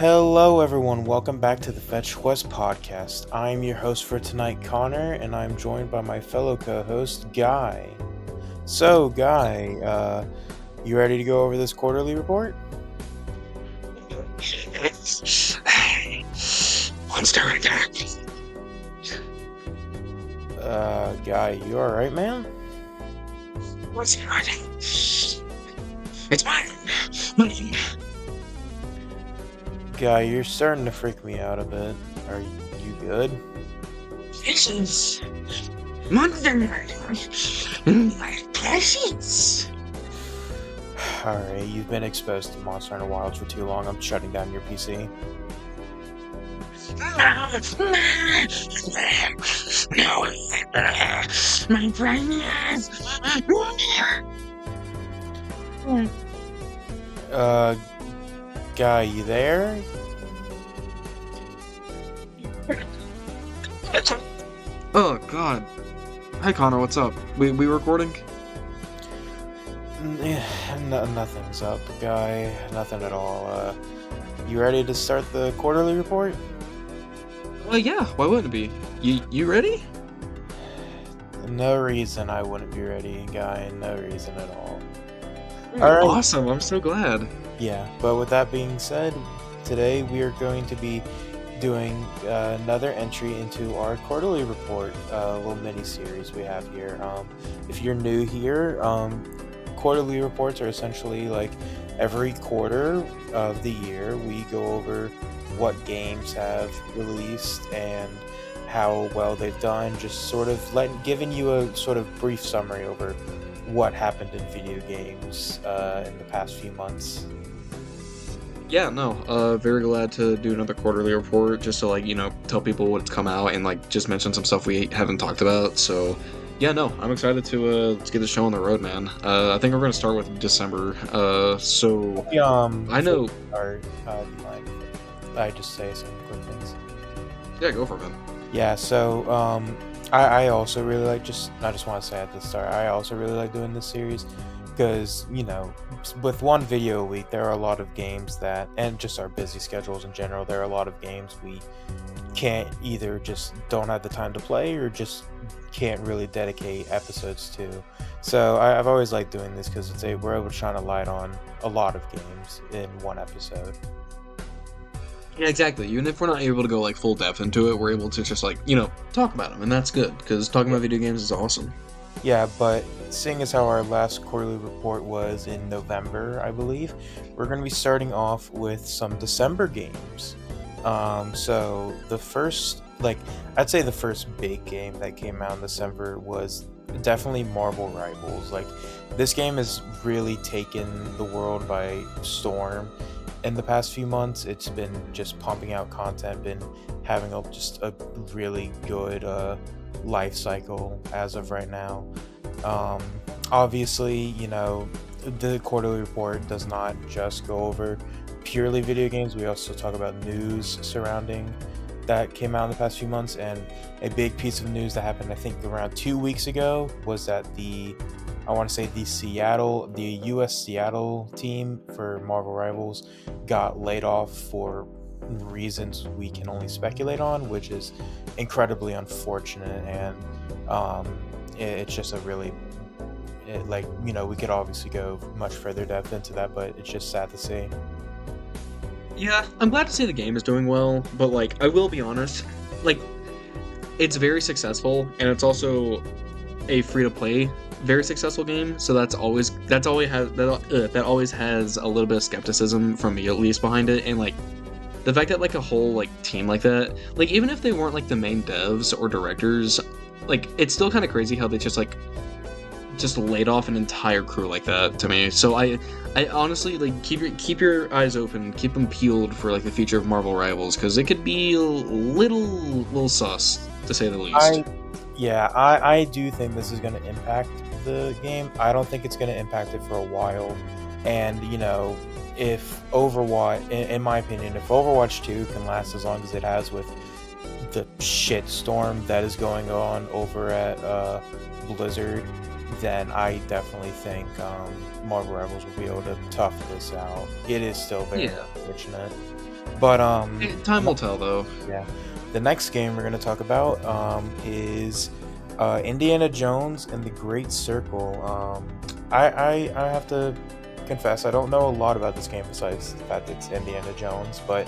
Hello, everyone. Welcome back to the Fetch Quest podcast. I'm your host for tonight, Connor, and I'm joined by my fellow co-host, Guy. So, Guy, you ready to go over this quarterly report? Monster attack. Guy, you all right, man? What's it? It's mine. Mine. Guy, you're starting to freak me out a bit. Are you good? This is Monster my precious. All right, you've been exposed to Monster Hunter Wilds for too long. I'm shutting down your PC. No, my precious. Guy, you there? Oh God. Hi Connor, what's up? We recording? Nothing's up, Guy. Nothing at all. You ready to start the quarterly report? Yeah, why wouldn't it be? You ready? No reason I wouldn't be ready, Guy. No reason at all. Alright. Awesome, I'm so glad. Yeah, but with that being said, today we are going to be doing another entry into our quarterly report, little mini series we have here. If you're new here, quarterly reports are essentially like every quarter of the year we go over what games have released and how well they've done, just sort of giving you a sort of brief summary over what happened in video games in the past few months. Yeah, no, very glad to do another quarterly report just to tell people what's come out and just mention some stuff we haven't talked about. So yeah, no, I'm excited to let's get the show on the road, man. I think we're gonna start with December. I know. Do you mind if I just say some quick things? Yeah, go for it, man. Yeah, so I also really like I just want to say at the start, I also really like doing this series because, with one video a week, there are a lot of games that, and just our busy schedules in general, there are a lot of games we can't either just don't have the time to play or just can't really dedicate episodes to. So I've always liked doing this because we're able to shine a light on a lot of games in one episode. Yeah, exactly. Even if we're not able to go full depth into it, we're able to just talk about them, and that's good because talking about video games is awesome. Yeah, but seeing as how our last quarterly report was in November, I believe, we're going to be starting off with some December games. So the first, I'd say the first big game that came out in December was definitely Marvel Rivals. This game has really taken the world by storm in the past few months. It's been just pumping out content, been having just a really good life cycle as of right now. Obviously, the quarterly report does not just go over purely video games. We also talk about news surrounding that came out in the past few months, and a big piece of news that happened, I think, around 2 weeks ago was that the US Seattle team for Marvel Rivals got laid off for reasons we can only speculate on, which is incredibly unfortunate, and it's just a really we could obviously go much further depth into that, but it's just sad to see. Yeah, I'm glad to say the game is doing well, but I will be honest, it's very successful, and it's also a free-to-play very successful game, so that always has a little bit of skepticism from me, at least, behind it. And the fact that a whole team like that, even if they weren't the main devs or directors, it's still kind of crazy how they just laid off an entire crew like that to me. So I honestly keep your eyes open, keep them peeled for the future of Marvel Rivals, because it could be a little sus, to say the least. I do think this is going to impact the game. I don't think it's going to impact it for a while. And, if Overwatch, in my opinion, if Overwatch 2 can last as long as it has with the shitstorm that is going on over at Blizzard, then I definitely think Marvel Rivals will be able to tough this out. It is still very unfortunate But Time will tell, though. yeah, the next game we're gonna talk about is Indiana Jones and the Great Circle. I have to confess I don't know a lot about this game besides the fact it's Indiana Jones, but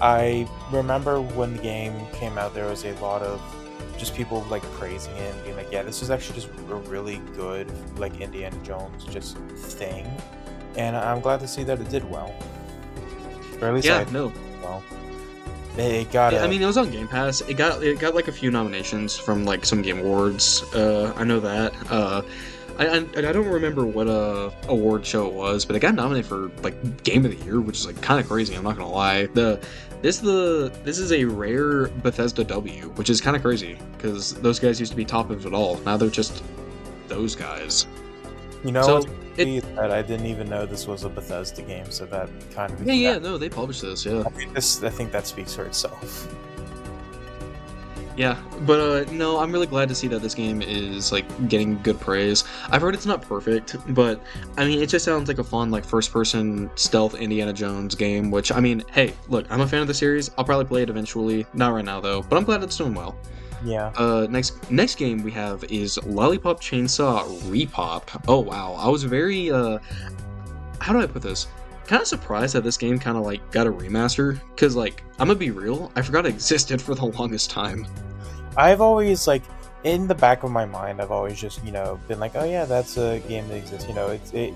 I remember when the game came out, there was a lot of just people like praising it and being like, "Yeah, this is actually just a really good like Indiana Jones just thing," and I'm glad to see that it did well, or at least Yeah, I no. well. It got I mean, it was on Game Pass. It got like a few nominations from like some Game Awards. I know that. I don't remember what award show it was, but it got nominated for like Game of the Year, which is like kind of crazy. I'm not gonna lie. This is a rare Bethesda W, which is kind of crazy because those guys used to be top of it all. Now they're just those guys. You know, So what's it crazy is that I didn't even know this was a Bethesda game, so that kind of yeah no, they published this, yeah. I think that speaks for itself. Yeah, but no, I'm really glad to see that this game is like getting good praise. I've heard it's not perfect, but I mean, it just sounds like a fun like first-person stealth Indiana Jones game. Which I mean, hey, look, I'm a fan of the series. I'll probably play it eventually. Not right now though, but I'm glad it's doing well. Yeah. Next game we have is Lollipop Chainsaw Repop. Oh wow, I was very how do I put this? Kind of surprised that this game kind of like got a remaster, because like I'm gonna be real, I forgot it existed for the longest time. I've always like in the back of my mind, I've always just been like, oh yeah, that's a game that exists.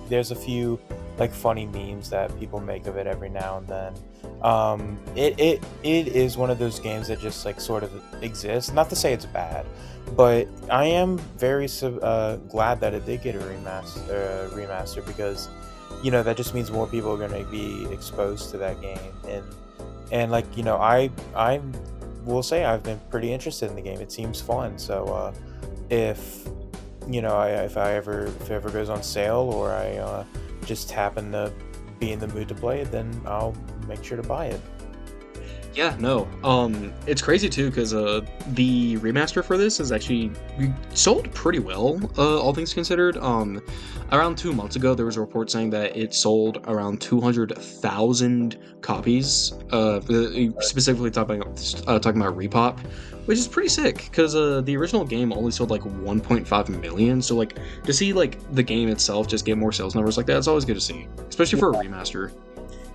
There's a few like funny memes that people make of it every now and then. It is one of those games that just like sort of exists. Not to say it's bad, but I am very glad that it did get a remaster because that just means more people are going to be exposed to that game and like I will say I've been pretty interested in the game. It seems fun. So if if it ever goes on sale or I just happen to be in the mood to play it, then I'll make sure to buy it. Yeah, no. It's crazy too because the remaster for this is actually sold pretty well, all things considered. Around 2 months ago, there was a report saying that it sold around 200,000 copies. Specifically talking about Repop, which is pretty sick because the original game only sold like 1.5 million. So like to see like the game itself just get more sales numbers like that, it's always good to see, especially for a remaster.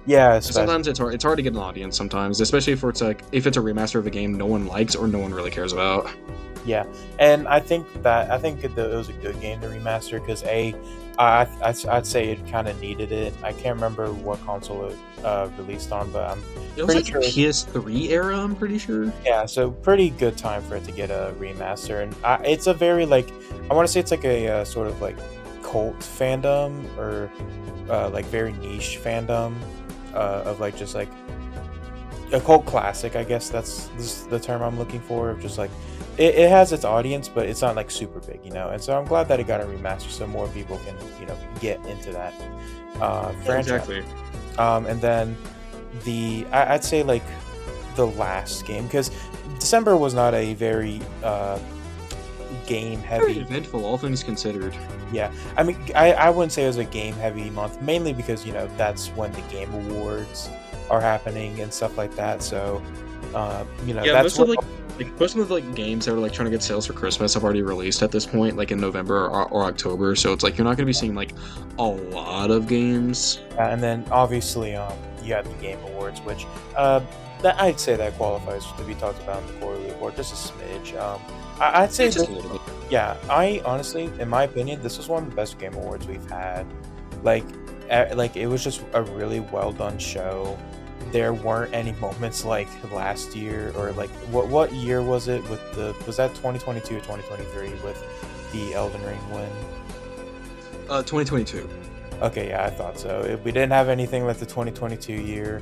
Yeah, especially. Sometimes it's hard to get an audience sometimes, especially if it's a remaster of a game no one likes or no one really cares about. Yeah, and I think it was a good game to remaster because I'd say it kind of needed it. I can't remember what console it released on, but It was pretty like sure. PS3 era, I'm pretty sure. Yeah, so pretty good time for it to get a remaster, and it's a very like I want to say it's like a sort of like cult fandom or like very niche fandom of like just like a cult classic. I guess this is the term I'm looking for. Of just like it has its audience, but it's not like super big, And so I'm glad that it got a remaster, so more people can get into that franchise. Exactly. And then I'd say like the last game because December was not a very game Very heavy. eventful, all things considered. Yeah, I mean I wouldn't say it was a game heavy month, mainly because that's when the Game Awards are happening and stuff like that. So Yeah, that's most of the games that are like trying to get sales for Christmas have already released at this point, like in November or October. So it's like you're not going to be seeing like a lot of games. and then obviously you have the Game Awards, which that I'd say that qualifies to be talked about in the quarterly report just a smidge. I'd say Just a little bit. yeah, I honestly, in my opinion, this was one of the best Game Awards we've had. Like it was just a really well done show. There weren't any moments like last year or like what year was it was that 2022 or 2023 with the Elden Ring win? 2022. Okay, yeah, I thought so. We didn't have anything like the 2022 year.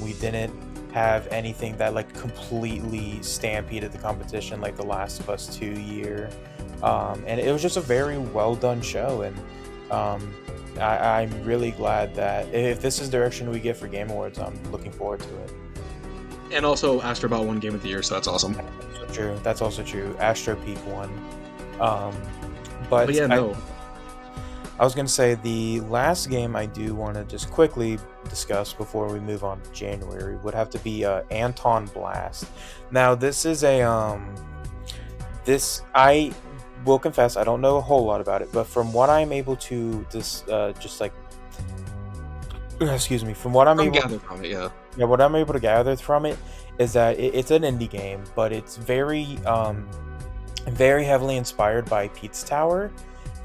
We didn't have anything that like completely stampeded the competition like the Last of Us 2 year. And it was just a very well done show, and I'm really glad that if this is the direction we get for Game Awards, I'm looking forward to it. And also Astrobot won Game of the Year, so that's awesome. True, that's also true. Astro Peak won. But But yeah, no. I was gonna say the last game I do want to just quickly discuss before we move on to January would have to be Anton Blast. Now this is a this I will confess I don't know a whole lot about it, but from what I'm able to just like excuse me, from what I'm I'm able gathered from it, yeah. yeah, what I'm able to gather from it is that it's an indie game, but it's very heavily inspired by Pizza Tower,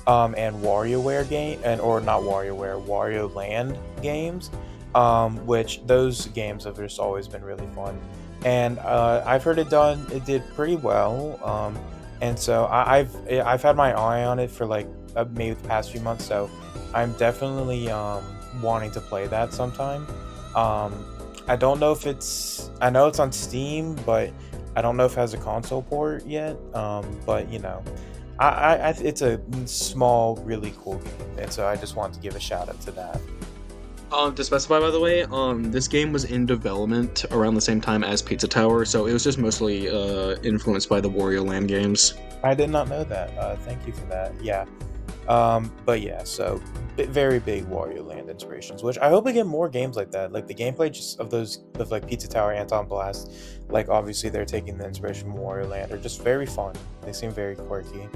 and WarioWare game, and or not WarioWare, Wario Land games, which those games have just always been really fun, and I've heard it did pretty well, and so I've had my eye on it for like maybe the past few months, so I'm definitely wanting to play that sometime. Um, I don't know if I know it's on Steam, but I don't know if it has a console port yet. But it's a small, really cool game, and so I just wanted to give a shout out to that. To specify, by the way, this game was in development around the same time as Pizza Tower, so it was just mostly influenced by the Wario Land games. I did not know that. Thank you for that. Yeah. But yeah, so very big Wario Land inspirations, which I hope we get more games like that. Like the gameplay just of those of like Pizza Tower, Anton Blast, like obviously they're taking the inspiration from Wario Land, are just very fun. They seem very quirky.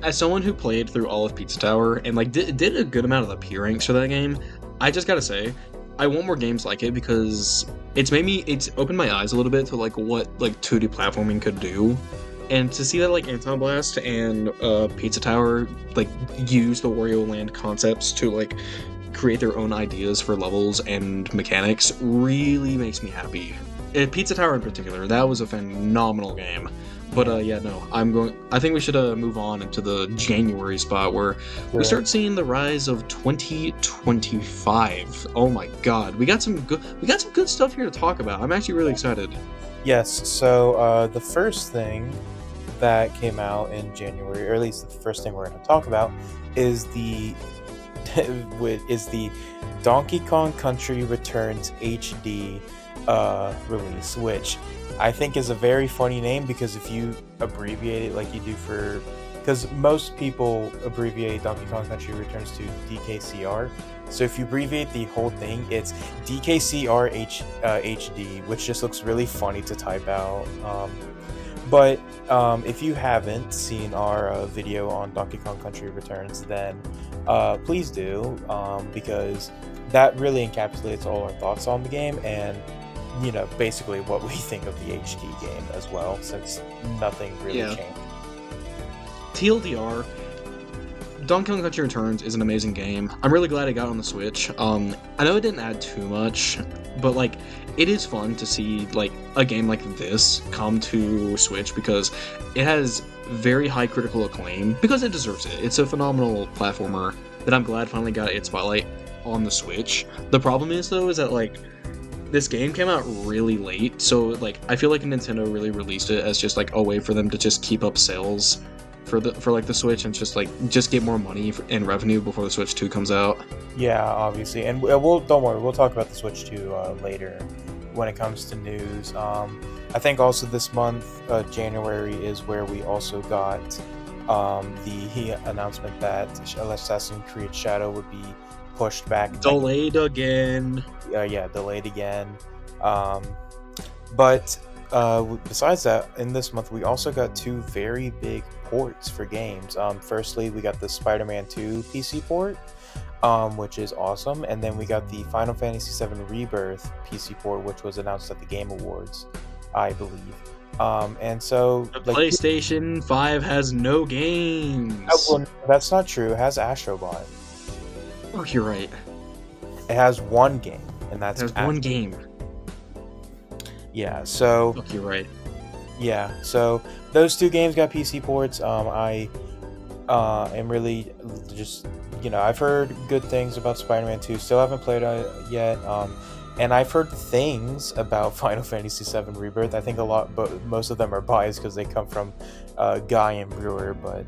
As someone who played through all of Pizza Tower and like did a good amount of the P ranks for that game, I just gotta say, I want more games like it because it's opened my eyes a little bit to like what like 2D platforming could do. And to see that like Anton Blast and Pizza Tower like use the Wario Land concepts to like create their own ideas for levels and mechanics really makes me happy. And Pizza Tower in particular, that was a phenomenal game. But yeah, no, I think we should move on into the January spot where we start seeing the rise of 2025. Oh my God, we got some good stuff here to talk about. I'm actually really excited. Yes, so the first thing that came out in January, or at least the first thing we're going to talk about, is the Donkey Kong Country Returns HD release, which I think is a very funny name because if you abbreviate it like you do because most people abbreviate Donkey Kong Country Returns to DKCR. So if you abbreviate the whole thing, it's DKCR HD, which just looks really funny to type out. But if you haven't seen our video on Donkey Kong Country Returns, then please do, because that really encapsulates all our thoughts on the game and basically what we think of the HD game as well, since nothing really changed. TLDR, Donkey Kong Country Returns is an amazing game. I'm really glad it got on the Switch. I know it didn't add too much, but like it is fun to see like a game like this come to Switch because it has very high critical acclaim because it deserves it. It's a phenomenal platformer that I'm glad finally got its spotlight on the Switch. The problem is though is that like this game came out really late, so like I feel like Nintendo really released it as just like a way for them to just keep up sales for the Switch and just get more money and revenue before the Switch 2 comes out. Yeah, obviously, and don't worry, we'll talk about the Switch 2 later when it comes to news. I think also this month, January, is where we also got the announcement that Assassin's Creed Shadow would be pushed back. Delayed again. Yeah, delayed again. But besides that, in this month, we also got two very big ports for games. Firstly, we got the Spider-Man 2 PC port, which is awesome, and then we got the Final Fantasy VII Rebirth PC port, which was announced at the Game Awards, I believe. And so the PlayStation 5 has no games. Well, that's not true. It has Astrobot. Oh, you're right. It has one game, and that's one game. Yeah, so Oh, you're right. yeah, so those two games got PC ports. I am really just I've heard good things about Spider-Man 2. Still haven't played it yet. And I've heard things about Final Fantasy VII Rebirth. I think a lot, but most of them are biased because they come from Guy and Brewer. But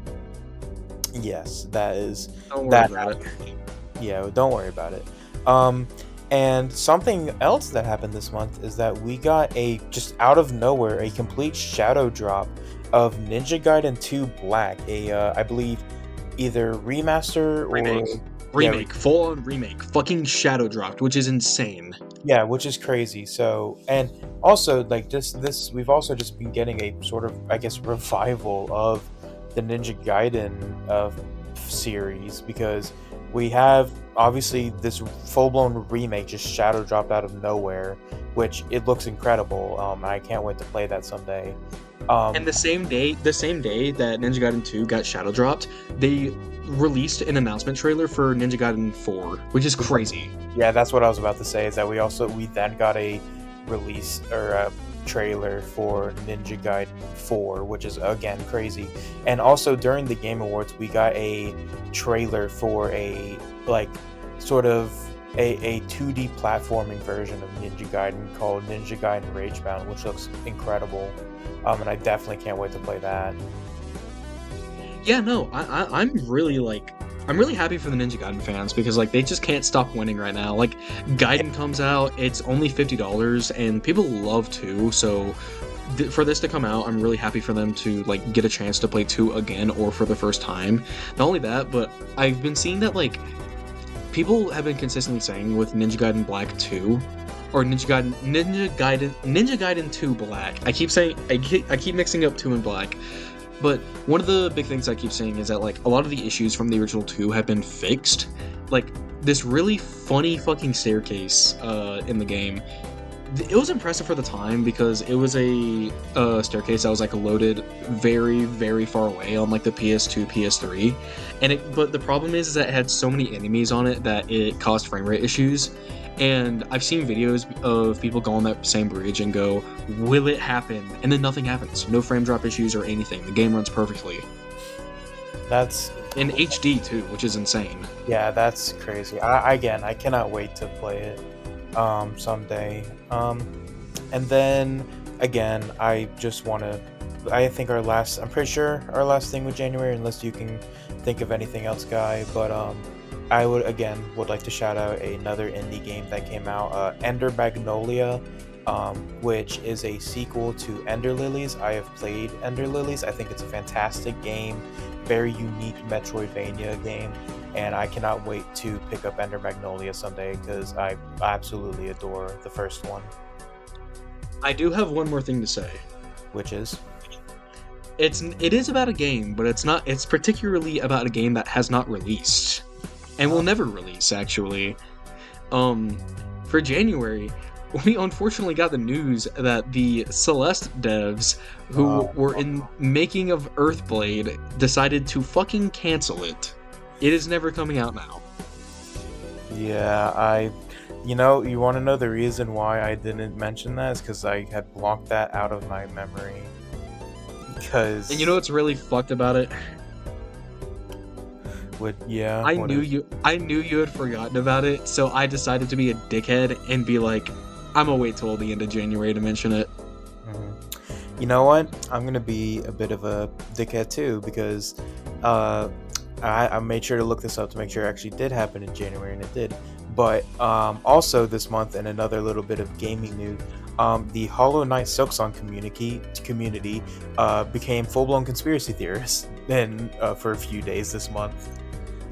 yes, that is Don't worry about it. Yeah, don't worry about it. And something else that happened this month is that we got just out of nowhere, a complete shadow drop of Ninja Gaiden 2 Black, I believe either remaster or Remake, full on remake, fucking shadow dropped, which is insane. yeah, which is crazy. So, and also like this we've also just been getting a sort of, I guess, revival of the Ninja Gaiden series, because we have obviously this full-blown remake just shadow dropped out of nowhere, which it looks incredible. I can't wait to play that someday. And the same day that Ninja Gaiden 2 got shadow dropped, they released an announcement trailer for Ninja Gaiden 4, which is crazy. Yeah, that's what I was about to say, is that we then got a release or a trailer for Ninja Gaiden 4, which is again crazy. And also during the Game Awards, we got a trailer for a like sort of a 2D platforming version of Ninja Gaiden called Ninja Gaiden Ragebound, which looks incredible. And I definitely can't wait to play that. Yeah, no, I'm really happy for the Ninja Gaiden fans, because like they just can't stop winning right now. Like Gaiden comes out, it's only $50 and people love 2, so for this to come out, I'm really happy for them to like get a chance to play 2 again or for the first time. Not only that, but I've been seeing that like people have been consistently saying with Ninja Gaiden Black 2 or Ninja Gaiden 2 Black. I keep mixing up 2 and Black. But one of the big things I keep saying is that like a lot of the issues from the original 2 have been fixed. Like this really funny fucking staircase in the game. It was impressive for the time because it was a staircase that was like loaded very, very far away on like the PS2, PS3, but the problem is that it had so many enemies on it that it caused frame rate issues. And I've seen videos of people go on that same bridge and go, will it happen? And then nothing happens. No frame drop issues or anything. The game runs perfectly. That's in HD too, which is insane. Yeah, that's crazy. I cannot wait to play it someday. And then again, I think I'm pretty sure our last thing with January, unless you can think of anything else, Guy, but I would like to shout out another indie game that came out, Ender Magnolia, which is a sequel to Ender Lilies. I have played Ender Lilies. I think it's a fantastic game, very unique Metroidvania game, and I cannot wait to pick up Ender Magnolia someday because I absolutely adore the first one. I do have one more thing to say, which is it is about a game, but it's particularly about a game that has not released and will never release, actually. For January, we unfortunately got the news that the Celeste devs, who were in making of Earthblade, decided to fucking cancel it. It is never coming out now. Yeah, you want to know the reason why I didn't mention that? Is because I had blocked that out of my memory. And you know what's really fucked about it? I knew you had forgotten about it, so I decided to be a dickhead and be like, I'm gonna wait till the end of January to mention it. Mm-hmm. You know what? I'm gonna be a bit of a dickhead too, because I made sure to look this up to make sure it actually did happen in January, and it did. But also this month, in another little bit of gaming news, the Hollow Knight Silksong community became full-blown conspiracy theorists for a few days this month.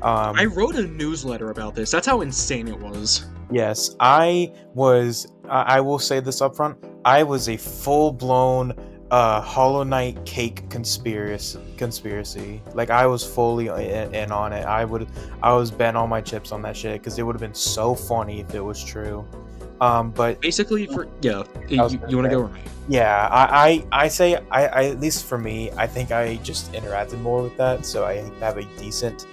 I wrote a newsletter about this. That's how insane it was. Yes, I will say this up front. I was a full-blown Hollow Knight cake conspiracy. Like, I was fully in on it. I was betting all my chips on that shit because it would have been so funny if it was true. But basically, you want to go right? Yeah, I say at least for me, I think I just interacted more with that, so I have a decent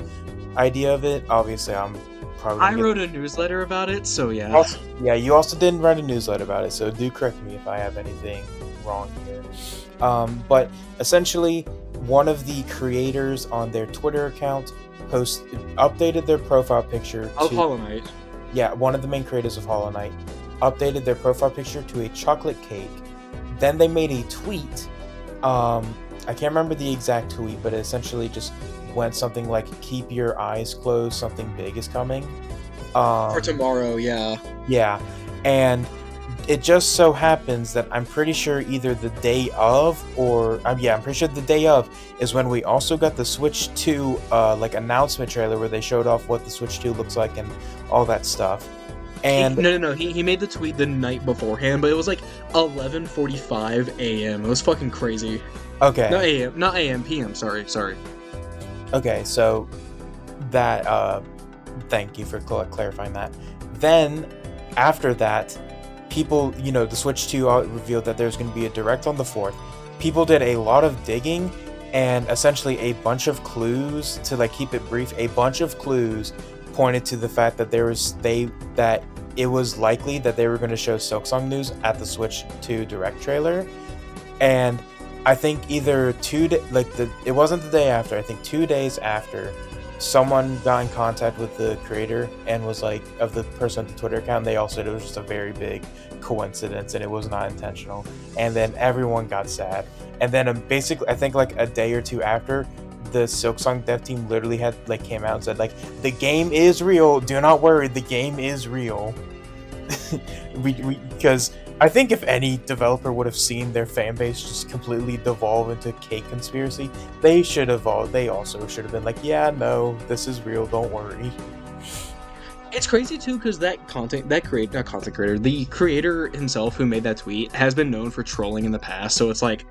idea of it. Obviously, I'm probably. I wrote a newsletter about it, so yeah. You also didn't write a newsletter about it, so do correct me if I have anything wrong here. But essentially, one of the creators on their Twitter account updated their profile picture of Hollow Knight. Yeah, one of the main creators of Hollow Knight updated their profile picture to a chocolate cake. Then they made a tweet. I can't remember the exact tweet, but it essentially just went something like, "Keep your eyes closed, something big is coming." For tomorrow, yeah. Yeah, and it just so happens that I'm pretty sure either the day of or yeah, I'm pretty sure the day of is when we also got the Switch 2 like announcement trailer where they showed off what the Switch 2 looks like and all that stuff. And No. He made the tweet the night beforehand, but it was like 11:45 a.m. It was fucking crazy. okay, Not a.m. p.m. Sorry. okay, so that thank you for clarifying that. Then after that, people, the Switch 2 revealed that there's going to be a direct on the 4th. People did a lot of digging and essentially a bunch of clues to like keep it brief. A bunch of clues pointed to the fact that that it was likely that they were going to show Silksong news at the Switch 2 direct trailer. And I think either it wasn't the day after. I think 2 days after, someone got in contact with the creator and was like, of the person at the Twitter account. They all said it was just a very big coincidence and it was not intentional. And then everyone got sad. And then basically, I think like a day or two after, the Silksong dev team literally came out and said like, the game is real. Do not worry, the game is real. Because I think if any developer would have seen their fan base just completely devolve into cake conspiracy, they also should have been like, yeah, no, this is real, don't worry. It's crazy too because the creator himself who made that tweet has been known for trolling in the past. So it's like,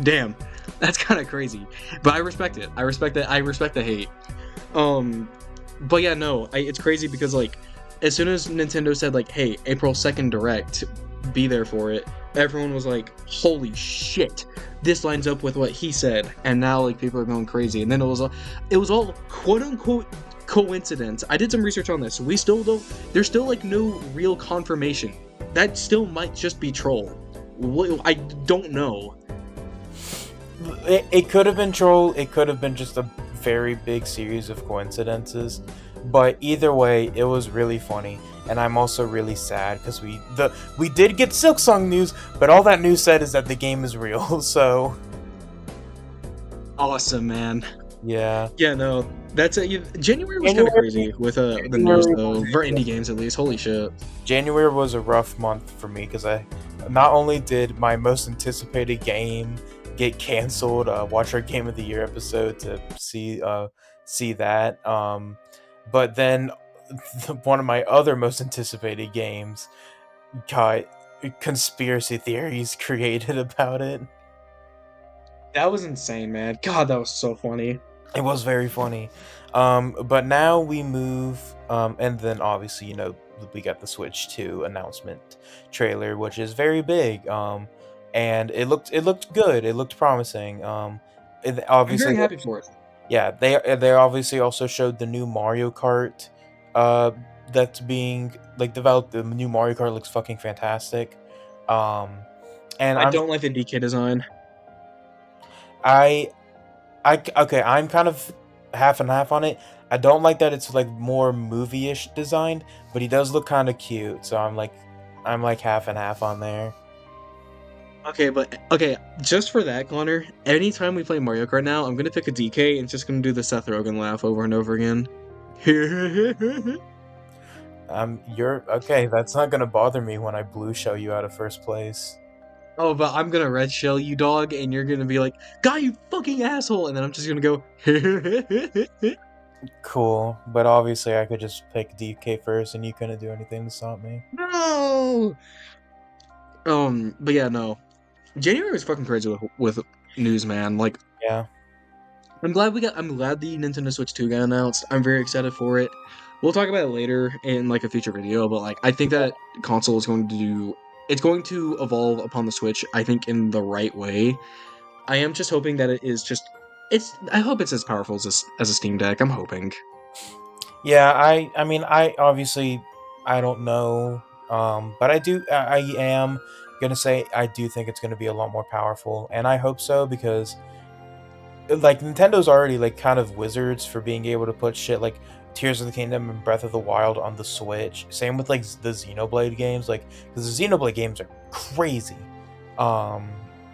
damn, that's kind of crazy. But I respect it. I respect the hate. But yeah, no, it's crazy because like, as soon as Nintendo said like, hey, April 2nd Direct, be there for it, everyone was like, holy shit, this lines up with what he said. And now like people are going crazy. And then it was all quote unquote coincidence. I did some research on this. There's still like no real confirmation. That still might just be troll. I don't know. It could have been troll. It could have been just a very big series of coincidences. But either way, it was really funny, and I'm also really sad because we did get Silksong news, but all that news said is that the game is real. So awesome, man. Yeah. Yeah, no, that's it. January was kind of crazy with the news though, for indie games at least. Holy shit. January was a rough month for me because I not only did my most anticipated game get canceled, watch our Game of the Year episode to see that. But then one of my other most anticipated games got conspiracy theories created about it. That was insane, man. God, that was so funny. It was very funny. But now we move, and then obviously, we got the Switch 2 announcement trailer, which is very big. And it looked good. It looked promising. Obviously, I'm very happy for it. Yeah, they obviously also showed the new Mario Kart that's being developed. The new Mario Kart looks fucking fantastic. And I don't like the DK design. Okay, I'm kind of half and half on it. I don't like that it's like more movie-ish designed, but he does look kind of cute. So I'm like half and half on there. Okay, just for that, Connor, anytime we play Mario Kart now, I'm gonna pick a DK and just gonna do the Seth Rogen laugh over and over again. You're okay. That's not gonna bother me when I blue shell you out of first place. Oh, but I'm gonna red shell you, dog, and you're gonna be like, "God, you fucking asshole!" And then I'm just gonna go. Cool, but obviously I could just pick DK first, and you couldn't do anything to stop me. No. But yeah, no. January was fucking crazy with news, man. Like, yeah. I'm glad the Nintendo Switch 2 got announced. I'm very excited for it. We'll talk about it later in like a future video, but like I think that console is going to evolve upon the Switch, I think, in the right way. I am just hoping that I hope it's as powerful as a Steam Deck. I'm hoping. Yeah, I mean, I obviously I don't know, but I am gonna say I do think it's gonna be a lot more powerful, and I hope so because like Nintendo's already like kind of wizards for being able to put shit like Tears of the Kingdom and Breath of the Wild on the Switch. Same with like the Xenoblade games, like because the Xenoblade games are crazy,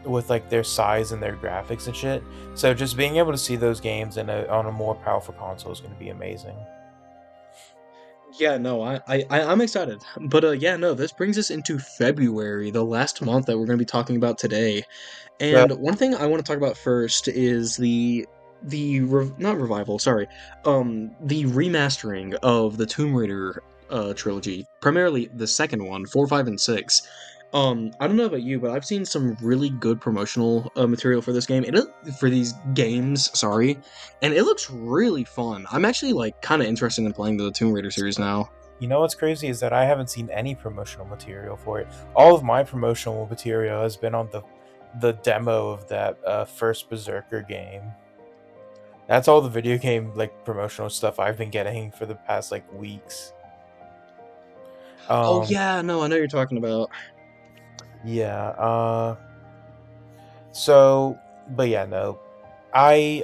with like their size and their graphics and shit. So just being able to see those games on a more powerful console is going to be amazing. Yeah, no, I'm excited. But yeah, no, this brings us into February, the last month that we're going to be talking about today. So And one thing I want to talk about first is not revival, sorry, the remastering of the Tomb Raider trilogy, primarily the second one, 4, 5, and 6. I don't know about you, but I've seen some really good promotional material for this game. For these games, sorry, and it looks really fun. I'm actually like kind of interested in playing the Tomb Raider series now. you know what's crazy is that I haven't seen any promotional material for it. All of my promotional material has been on the demo of that first Berserker game. That's all the video game like promotional stuff I've been getting for the past like weeks. Oh Um, yeah, no, I know you're talking about. yeah. So, but yeah, no. I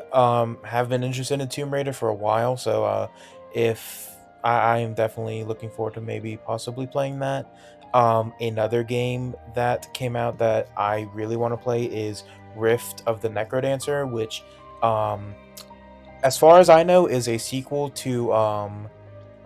have been interested in Tomb Raider for a while, so if I am definitely looking forward to maybe possibly playing that. Another game that came out that I really want to play is Rift of the Necrodancer, which, um, as far as I know, is a sequel to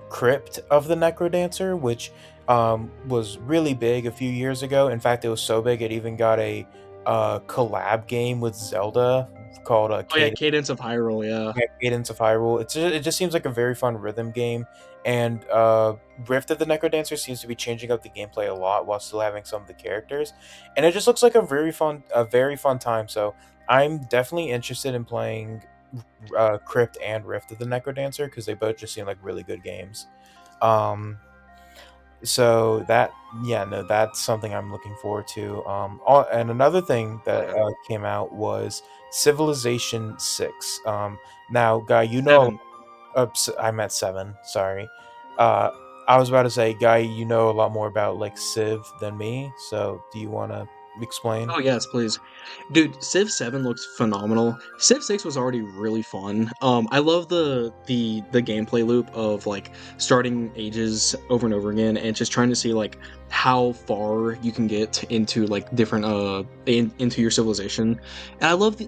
Crypt of the Necrodancer, which was really big a few years ago. In fact, it was so big it even got a collab game with Zelda called Oh yeah, Cadence of Hyrule, yeah. Cadence of Hyrule. It just seems like a very fun rhythm game, and Rift of the Necrodancer seems to be changing up the gameplay a lot while still having some of the characters, and it just looks like a very fun time. So I'm definitely interested in playing Crypt and Rift of the Necrodancer because they both just seem like really good games. Um, so that yeah, no, that's something I'm looking forward to. And another thing Oh that yeah. came out was Civilization 6. Now, Guy, you know, 7. I meant 7. Sorry. Uh, I was about to say, Guy, you know a lot more about like Civ than me. So do you want to explain? Oh yes, please. Dude, Civ 7 looks phenomenal. Civ 6 was already really fun. I love the gameplay loop of like starting ages over and over again and just trying to see like how far you can get into like different into your civilization. And I love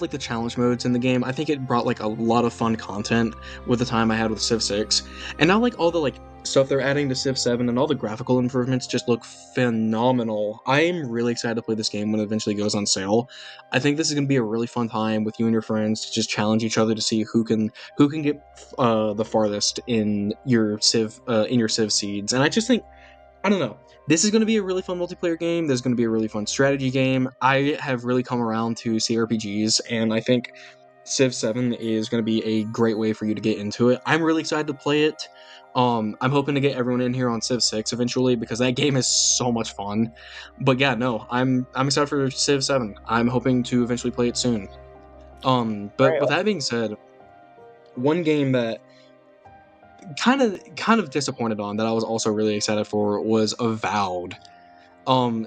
like the challenge modes in the game. I think it brought like a lot of fun content with the time I had with Civ 6. And now like all the like stuff they're adding to Civ 7 and all the graphical improvements just look phenomenal. I am really excited to play this game when it eventually goes on sale. I think this is going to be a really fun time with you and your friends to just challenge each other to see who can get the farthest in your Civ seeds. And I just think I don't know. This is going to be a really fun multiplayer game. There's going to be a really fun strategy game. I have really come around to CRPGs, and I think Civ 7 is going to be a great way for you to get into it. I'm really excited to play it. I'm hoping to get everyone in here on Civ 6 eventually because that game is so much fun. But yeah, no, I'm excited for Civ 7. I'm hoping to eventually play it soon. All But right. with that being said, one game that kind of disappointed on that I was also really excited for was Avowed.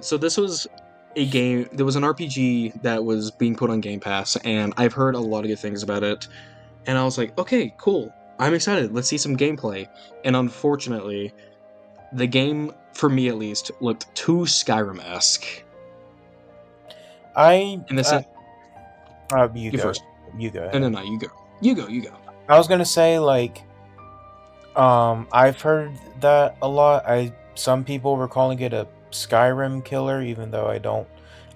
So this was a game. There was an RPG that was being put on Game Pass, and I've heard a lot of good things about it. And I was like, okay, cool. I'm excited. Let's see some gameplay. And unfortunately, the game, for me at least, looked too Skyrim-esque. I In the sense, you you go. first. You go No, no, ahead. no. You go. You go. You go. I was gonna say like I've heard that a lot. Some people were calling it a Skyrim killer, even though I don't.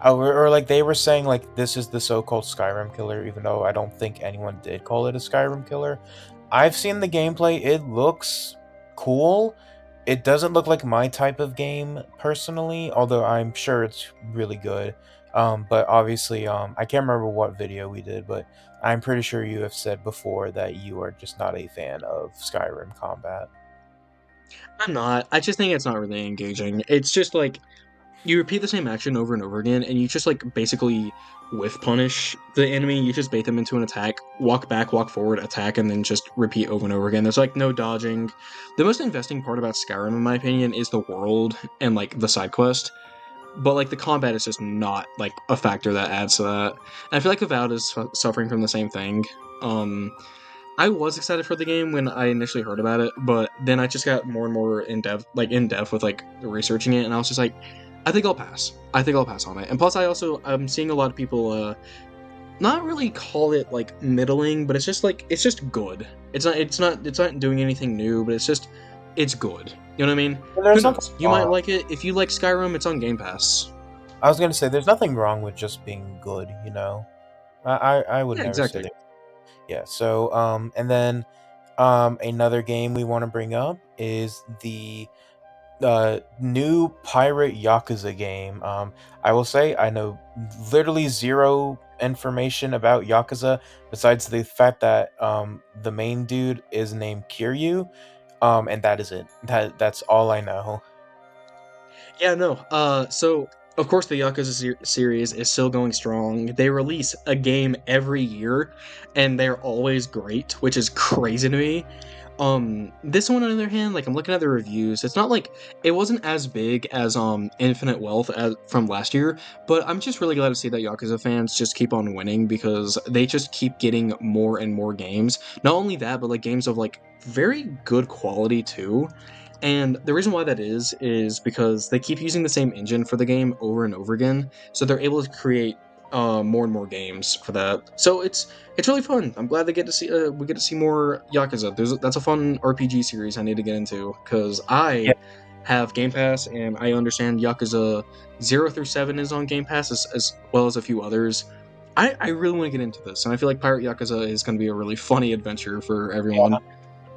Or like they were saying like this is the so-called Skyrim killer, even though I don't think anyone did call it a Skyrim killer. I've seen the gameplay. It looks cool. It doesn't look like my type of game personally, although I'm sure it's really good. But obviously, I can't remember what video we did, but I'm pretty sure you have said before that you are just not a fan of Skyrim combat. I'm not. I just think it's not really engaging. It's just like you repeat the same action over and over again, and you just like basically whiff punish the enemy. You just bait them into an attack, walk back, walk forward, attack, and then just repeat over and over again. There's like no dodging. The most investing part about Skyrim, in my opinion, is the world and like the side quest. But like the combat is just not like a factor that adds to that. And I feel like Avowed is suffering from the same thing. Um, I was excited for the game when I initially heard about it, but then I just got more and more in depth with like researching it, and I was just like, I think I'll pass. I think I'll pass on it. And plus, I'm seeing a lot of people not really call it like middling, but it's just good. It's not doing anything new, but it's just it's good. You know what I mean? And there's Who nothing knows? You might wrong. like it. If you like Skyrim, it's on Game Pass. I was gonna say there's nothing wrong with just being good. You know, I would Yeah, never say exactly. that. Yeah. So and then another game we want to bring up is the new Pirate Yakuza game. I will say I know literally zero information about Yakuza besides the fact that the main dude is named Kiryu, and that is it. That's all I know. Yeah, no. So of course the Yakuza series is still going strong. They release a game every year, and they're always great, which is crazy to me. This one on the other hand, like I'm looking at the reviews, it's not like it wasn't as big as Infinite Wealth as from last year, but I'm just really glad to see that Yakuza fans just keep on winning because they just keep getting more and more games. Not only that, but like games of like very good quality too. And the reason why that is because they keep using the same engine for the game over and over again, so they're able to create more and more games for that. So it's really fun. I'm glad they get to see we get to see more Yakuza. That's a fun RPG series I need to get into because Yeah, I have Game Pass and I understand Yakuza 0 through 7 is on Game Pass as well as a few others. I really want to get into this, and I feel like Pirate Yakuza is going to be a really funny adventure for everyone.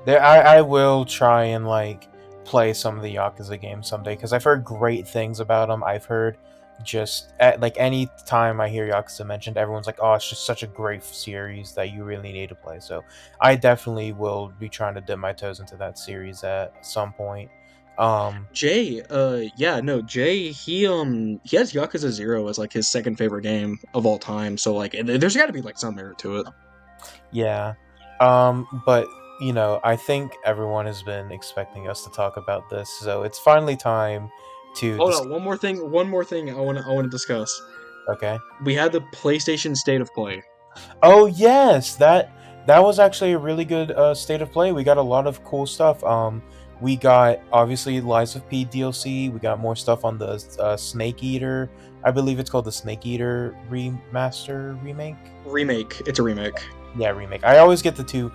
there. I will try and like play some of the Yakuza games someday because I've heard great things about them. I've heard just at like any time I hear Yakuza mentioned, everyone's like, "Oh, it's just such a great series that you really need to play." So I definitely will be trying to dip my toes into that series at some point. Um, Jay, yeah, no, Jay, he has Yakuza 0 as like his second favorite game of all time. So like, there's got to be like some merit to it. yeah, but you know, I think everyone has been expecting us to talk about this, so it's finally time to Hold discuss. on, one more thing I want to discuss. Okay. We had the PlayStation State of Play. Oh yes, that was actually a really good state of play. We got a lot of cool stuff. We got obviously Lies of P DLC. We got more stuff on the Snake Eater. I believe it's called the Snake Eater remaster remake. Remake. It's a remake. Yeah, remake. I always get the two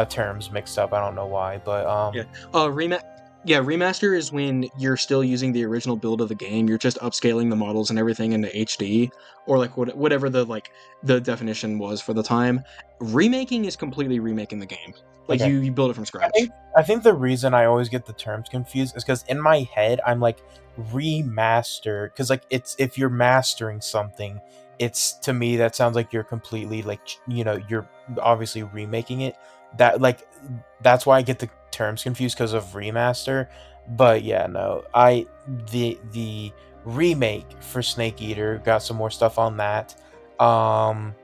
terms mixed up. I don't know why, but Yeah. Remake. Yeah, remaster is when you're still using the original build of the game. You're just upscaling the models and everything into HD, or like whatever the definition was for the time. Remaking is completely remaking the game. Like okay. you build it from I scratch. think I think the reason I always get the terms confused is because in my head I'm like remaster because like it's if you're mastering something, it's to me that sounds like you're completely like you know you're obviously remaking it. That like that's why I get the terms confused because of remaster. But yeah, no, I the remake for Snake Eater got some more stuff on that. Um,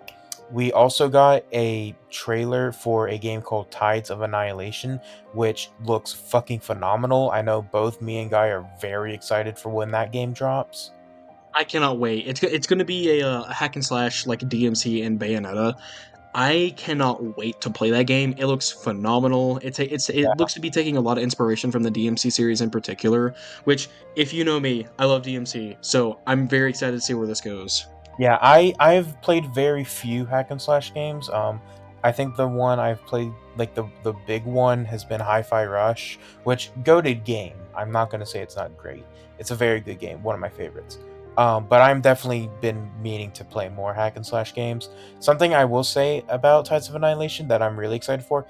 we also got a trailer for a game called Tides of Annihilation, which looks fucking phenomenal. I know both me and Guy are very excited for when that game drops. I cannot wait. It's going to be a hack and slash like DMC and Bayonetta. I cannot wait to play that game. It looks phenomenal. It looks to be taking a lot of inspiration from the DMC series in particular. Which, if you know me, I love DMC, so I'm very excited to see where this goes. Yeah, I've played very few hack and slash games. I think the one I've played, like the big one, has been Hi-Fi Rush, which goated game. I'm not gonna say it's not great. It's a very good game, one of my favorites. But I'm definitely been meaning to play more hack and slash games. Something I will say about Tides of Annihilation that I'm really excited for,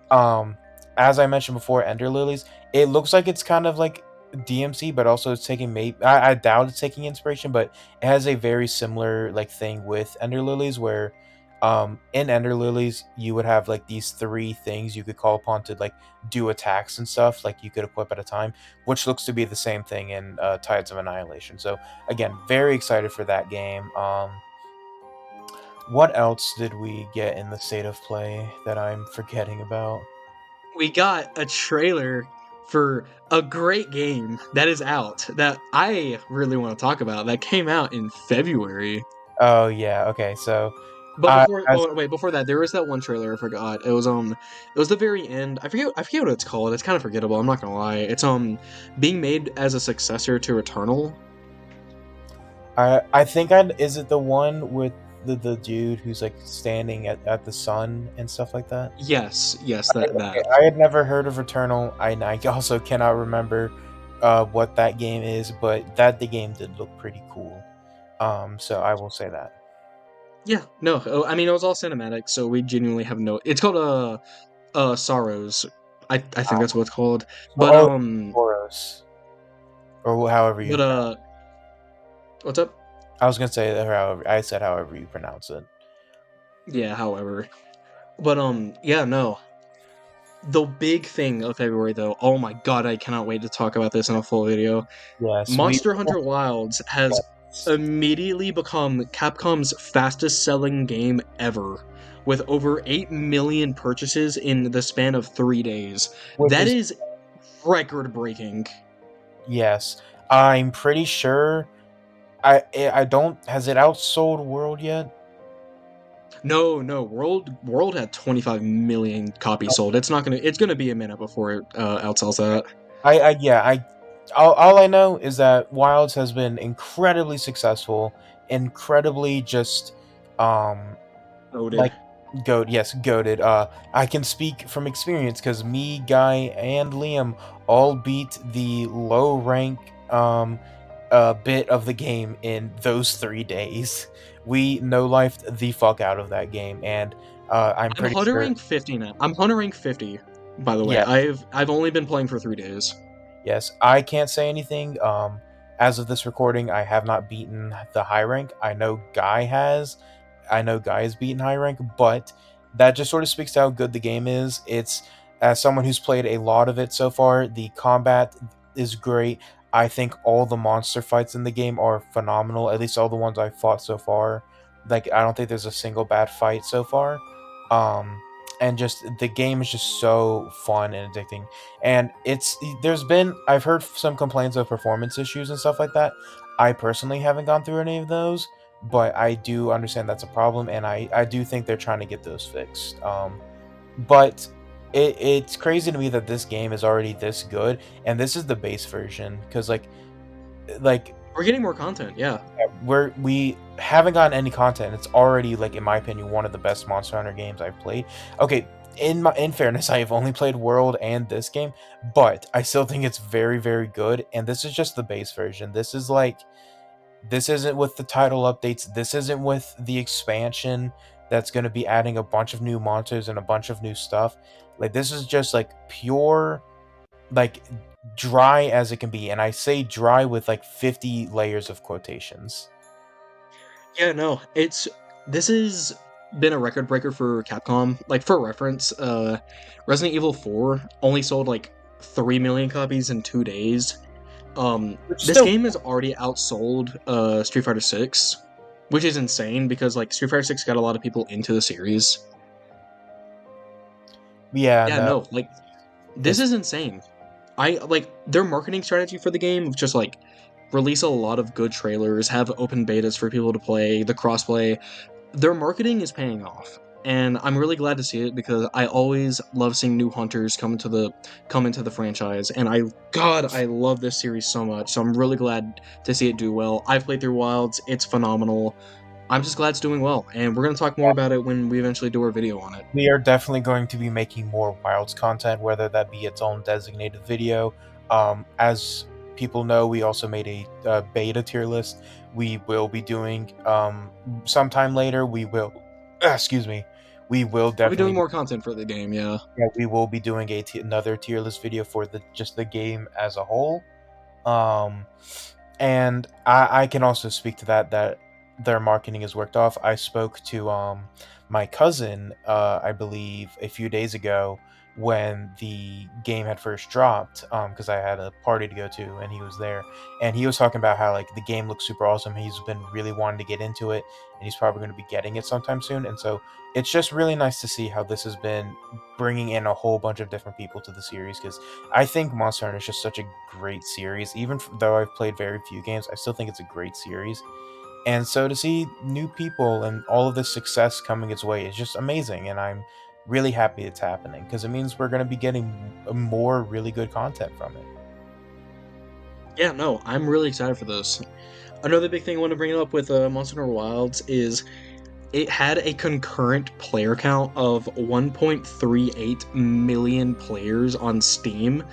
um, as I mentioned before, Ender Lilies. It looks like it's kind of like DMC, but also it's taking maybe I doubt it's taking inspiration, but it has a very similar like thing with Ender Lilies where in Ender Lilies you would have like these three things you could call upon to like do attacks and stuff like you could equip at a time, which looks to be the same thing in Tides of Annihilation. So again, very excited for that game. What else did we get in the state of play that I'm forgetting about? We got a trailer for a great game that is out that I really want to talk about that came out in February. Oh yeah, okay. So But before, as oh wait, before that, there was that one trailer I forgot. It was the very end. I forget what it's called. It's kind of forgettable. I'm not gonna lie. It's being made as a successor to Returnal. I think I is it the one with the dude who's like standing at the sun and stuff like that? Yes, that. I had never heard of Returnal. I also cannot remember what that game is, but the game did look pretty cool. So I will say that. Yeah, no, I mean it was all cinematic, so we genuinely have no. It's called Sorrows. I think that's what it's called. But Oh, Boros, or however you. but what's up? I was gonna say that however I said however you pronounce it. Yeah, however. But yeah, no. The big thing of February though, oh my god, I cannot wait to talk about this in a full video. Yes, we. Monster Hunter Wilds has immediately become Capcom's fastest selling game ever, with over 8 million purchases in the span of 3 days. Which That is is record breaking. yes. I'm pretty sure. I don't. Has it outsold World yet? No, World had 25 million copies sold. It's gonna be a minute before it outsells that. All I know is that Wilds has been incredibly successful, incredibly just Noted. like goaded. I can speak from experience because me, Guy, and Liam all beat the low rank bit of the game in those 3 days. We no lifed the fuck out of that game, and I'm I'm pretty Hunter sure. rank 50 now. I'm Hunter rank 50, by the way. Yeah, I've only been playing for 3 days. yes, I can't say anything. As of this recording, I have not beaten the high rank. I know Guy has. I know Guy has beaten high rank, but that just sort of speaks to how good the game is. It's as someone who's played a lot of it so far, the combat is great. I think all the monster fights in the game are phenomenal. At least all the ones I've fought so far. Like I don't think there's a single bad fight so far. Um, and just the game is just so fun and addicting, and I've heard some complaints of performance issues and stuff like that. I personally haven't gone through any of those, but I do understand that's a problem, and I do think they're trying to get those fixed. But it's crazy to me that this game is already this good, and this is the base version, because like We're getting more content, yeah. we haven't gotten any content. It's already, like, in my opinion, one of the best Monster Hunter games I've played. Okay, in fairness, I have only played World and this game, but I still think it's very, very good. And this is just the base version. This isn't with the title updates. This isn't with the expansion that's going to be adding a bunch of new monsters and a bunch of new stuff. Like, this is just like pure, like, dry as it can be, and I say dry with like 50 layers of quotations. Yeah, no, this has been a record breaker for Capcom. Like for reference, Resident Evil 4 only sold like 3 million copies in 2 days. Which This still, game has already outsold Street Fighter 6, which is insane because like Street Fighter 6 got a lot of people into the series. yeah, Yeah, no, no, like this is insane. I like their marketing strategy for the game of just like release a lot of good trailers, have open betas for people to play, the crossplay. Their marketing is paying off, and I'm really glad to see it because I always love seeing new hunters come into the franchise, and I love this series so much. So I'm really glad to see it do well. I've played through Wilds; it's phenomenal. I'm just glad it's doing well, and we're gonna talk more about it when we eventually do our video on it. we are definitely going to be making more Wilds content, whether that be its own designated video. As people know, we also made a beta tier list. We will be doing sometime later. We will, excuse me, we will We'll be doing definitely more content for the game, yeah. yeah, we will be doing another tier list video for the game as a whole. Um, and I can also speak to that their marketing has worked off. I spoke to my cousin, I believe, a few days ago when the game had first dropped, because I had a party to go to and he was there, and he was talking about how like the game looks super awesome. He's been really wanting to get into it, and he's probably going to be getting it sometime soon. And so it's just really nice to see how this has been bringing in a whole bunch of different people to the series, because I think Monster Hunter is just such a great series. Even though I've played very few games, I still think it's a great series. And so to see new people and all of this success coming its way is just amazing. And I'm really happy it's happening because it means we're going to be getting more really good content from it. Yeah, no, I'm really excited for this. Another big thing I want to bring up with Monster Hunter Wilds is it had a concurrent player count of 1.38 million players on Steam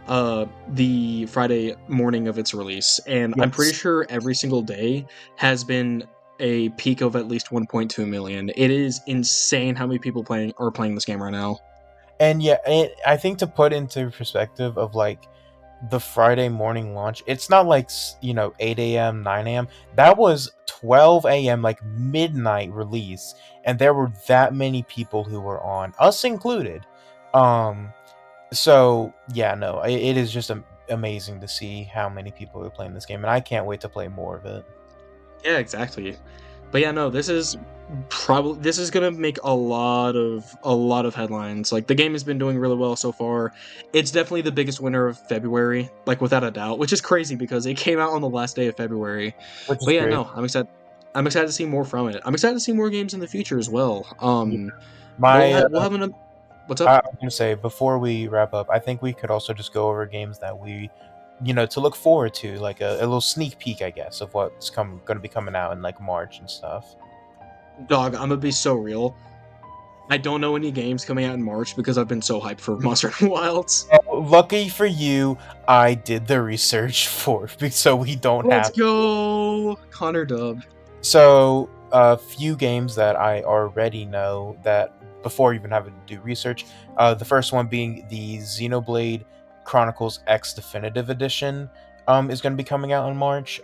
the Friday morning of its release, and I'm pretty Yes. sure every single day has been a peak of at least 1.2 million. It is insane how many people are playing this game right now. And yeah, I think to put into perspective of like the Friday morning launch, it's not like 8 a.m., 9 a.m. That was 12 a.m., like midnight release, and there were that many people who were on, us included. So yeah, no, it is just amazing to see how many people are playing this game, and I can't wait to play more of it. Yeah, exactly. But yeah, no, this is gonna make a lot of headlines. Like the game has been doing really well so far. It's definitely the biggest winner of February, like without a doubt, which is crazy because it came out on the last day of February. Which is But yeah, great. no, I'm excited. I'm excited to see more from it. I'm excited to see more games in the future as well. Yeah. But My we'll have another. What's I up? was gonna say before we wrap up, I think we could also just go over games that we, to look forward to, like a little sneak peek, I guess, of what's going to be coming out in like March and stuff. Dog, I'm gonna be so real. I don't know any games coming out in March because I've been so hyped for Monster Hunter Wilds. Lucky for you, I did the research for so we don't Let's have. go, Connor Dub. So a few games that I already know that before even having to do research. The first one being the Xenoblade Chronicles X Definitive Edition is going to be coming out in March.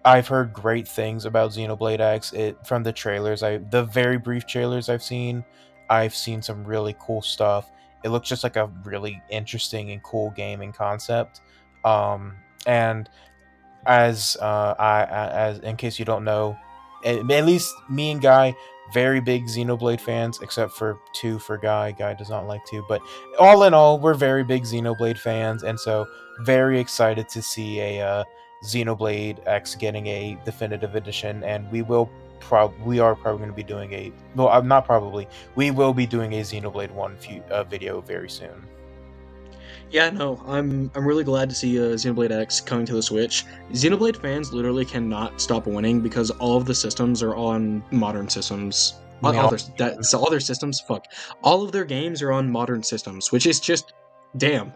I've heard great things about Xenoblade X. It from the trailers, the very brief trailers I've seen some really cool stuff. It looks just like a really interesting and cool gaming concept. And as in case you don't know, at least me and Guy, very big Xenoblade fans, except for two for Guy. Guy does not like two, but all in all, we're very big Xenoblade fans, and so very excited to see a Xenoblade X getting a definitive edition, and we are probably going to be doing a well, I'm not probably we will be doing a Xenoblade One video very soon. Yeah, no, I'm really glad to see Xenoblade X coming to the Switch. Xenoblade fans literally cannot stop winning because all of the systems are on modern systems. You mean All their systems, fuck. All of their games are on modern systems, which is just damn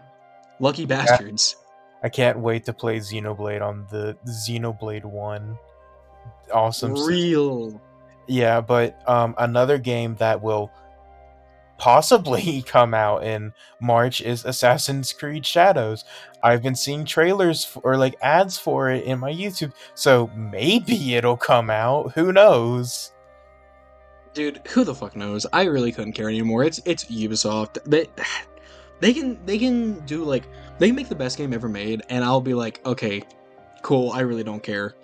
lucky bastards. I can't wait to play Xenoblade on the Xenoblade One. Awesome. Real. Yeah, but another game that will possibly come out in March is Assassin's Creed Shadows. I've been seeing trailers or like ads for it in my YouTube, so maybe it'll come out. Who knows? Dude, who the fuck knows? I really couldn't care anymore. It's Ubisoft. They can do like they can make the best game ever made, and I'll be like, okay, cool. I really don't care.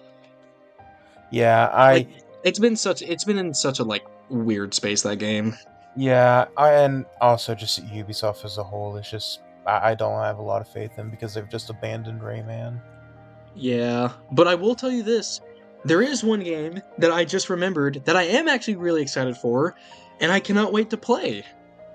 Yeah, Like it's been in such a like weird space, that game. and also just Ubisoft as a whole. It's just I don't have a lot of faith in because they've just abandoned Rayman. Yeah, but I will tell you this: there is one game that I just remembered that I am actually really excited for, and I cannot wait to play,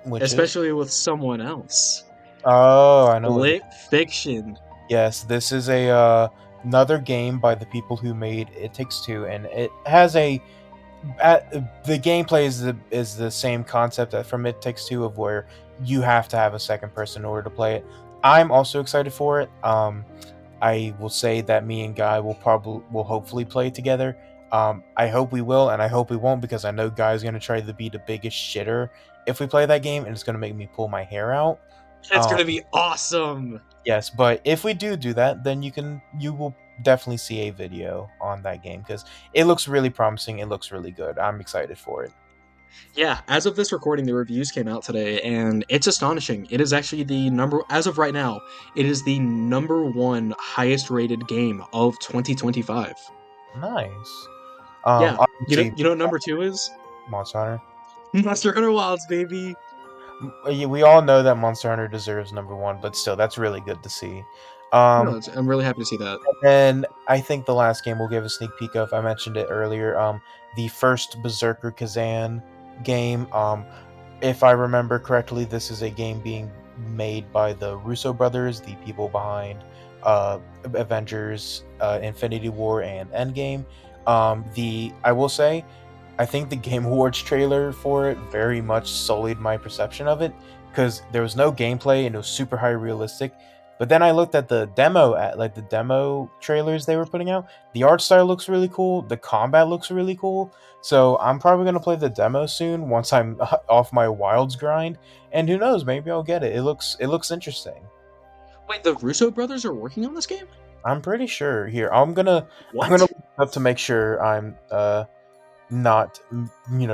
Which is especially with someone else. oh, I know. Split Fiction. Yes, this is a another game by the people who made It Takes Two, and it has the gameplay is the same concept from It Takes Two, of where you have to have a second person in order to play it. I'm also excited for it. I will say that me and Guy will hopefully play together. I hope we will, and I hope we won't, because I know Guy's gonna try to be the biggest shitter if we play that game, and it's gonna make me pull my hair out. It's gonna be awesome. Yes, but if we do that, then you will definitely see a video on that game because it looks really promising. It looks really good. I'm excited for it. Yeah, as of this recording, the reviews came out today, and it's astonishing. It is actually as of right now, it is the number one highest rated game of 2025. Nice. Yeah, Obviously, you know what number two is? Monster Hunter. Monster Hunter Wilds, baby. We all know that Monster Hunter deserves number one, but still, that's really good to see. No, I'm really happy to see that. And I think the last game we'll give a sneak peek of, I mentioned it earlier, the first Berserker Kazan game. If I remember correctly, this is a game being made by the Russo brothers, the people behind Avengers, Infinity War, and Endgame. I will say, I think the Game Awards trailer for it very much sullied my perception of it because there was no gameplay and it was super high realistic. But then I looked at the demo like the demo trailers they were putting out. The art style looks really cool. The combat looks really cool. So I'm probably gonna play the demo soon once I'm off my Wilds grind. And who knows, maybe I'll get it. It looks interesting. Wait, the Russo brothers are working on this game? I'm pretty sure. Here, I'm What? gonna look it up to make sure I'm not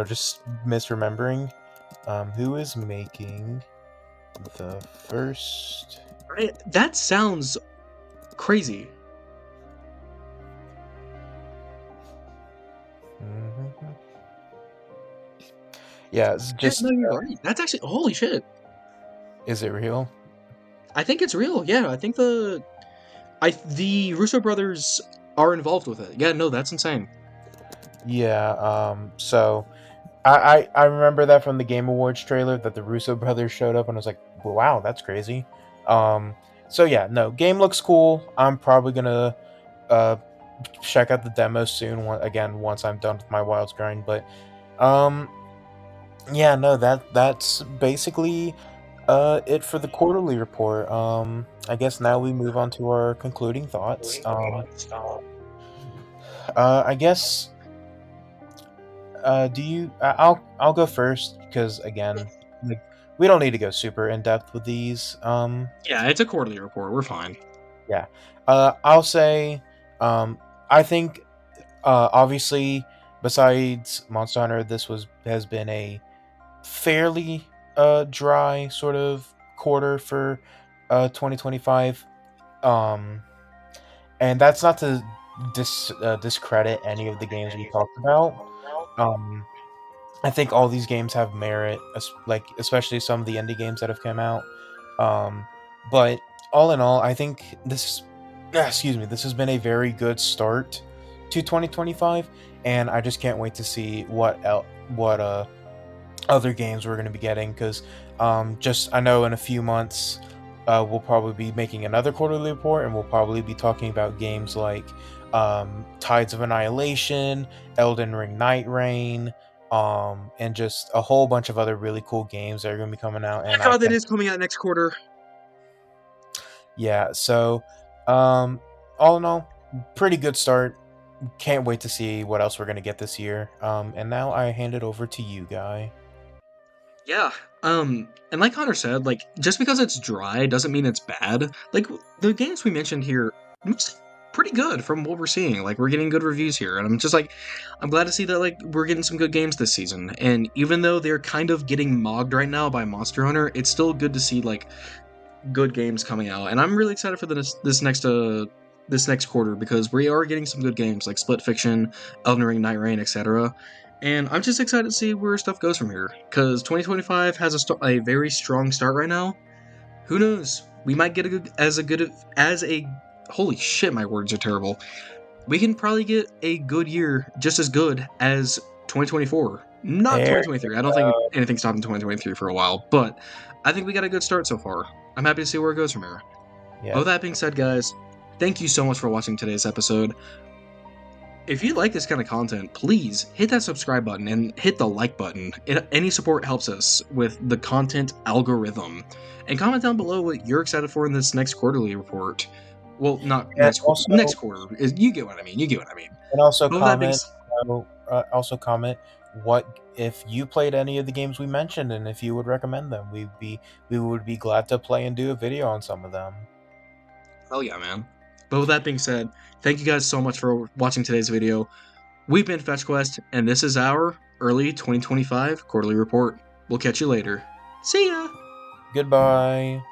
just misremembering. Who is making the first? That sounds crazy. Mhm. Yeah, it's Yeah, just. no, you're right. That's actually holy shit. Is it real? I think it's real. Yeah, I think the Russo brothers are involved with it. Yeah, no, that's insane. Yeah. So I remember that from the Game Awards trailer that the Russo brothers showed up and I was like, wow, that's crazy. Um. So yeah, no, game looks cool. I'm probably gonna uh check out the demo soon. Again, once I'm done with my Wilds grind, but um. Yeah, no, that's basically it for the quarterly report. I guess now we move on to our concluding thoughts. I guess do you I'll go first because again, like we don't need to go super in depth with these. Yeah, it's a quarterly report. We're fine. Yeah. I'll say I think obviously besides Monster Hunter has been a fairly dry sort of quarter for 2025. Um, and that's not to discredit any of the games we talked about. Um, I think all these games have merit, like especially some of the indie games that have come out. Um, but all in all, I think this has been a very good start to 2025, and I just can't wait to see what other games we're going to be getting because just I know in a few months we'll probably be making another quarterly report and we'll probably be talking about games like Tides of Annihilation, Elden Ring Night Rain, and just a whole bunch of other really cool games that are going to be coming out. And I God, that can't, is coming out next quarter. yeah, so all in all, pretty good start. Can't wait to see what else we're going to get this year. And now I hand it over to you, Guy. Yeah. And like Connor said, like just because it's dry doesn't mean it's bad. Like the games we mentioned here, it's pretty good from what we're seeing. Like we're getting good reviews here, and I'm just like, I'm glad to see that like we're getting some good games this season. And even though they're kind of getting mogged right now by Monster Hunter, it's still good to see like good games coming out. And I'm really excited for this next quarter because we are getting some good games like Split Fiction, Elden Ring, Night Rain, etc. And I'm just excited to see where stuff goes from here because 2025 has a very strong start right now. Who knows? We might get as a holy shit, my words are terrible. We can probably get a good year just as good as 2024. Not There 2023. I don't think anything stopped in 2023 for a while, but I think we got a good start so far. I'm happy to see where it goes from here. Yeah. With that being said, guys, thank you so much for watching today's episode. If you like this kind of content, please hit that subscribe button and hit the like button. Any support helps us with the content algorithm. And comment down below what you're excited for in this next quarterly report. Well, not And next quarter. You get what I mean. You get what I mean. and also But with that being comment what if you played any of the games we mentioned and if you would recommend them. We would be glad to play and do a video on some of them. hell yeah, man. But with that being said, thank you guys so much for watching today's video. We've been FetchQuest, and this is our early 2025 quarterly report. We'll catch you later. See ya! Goodbye.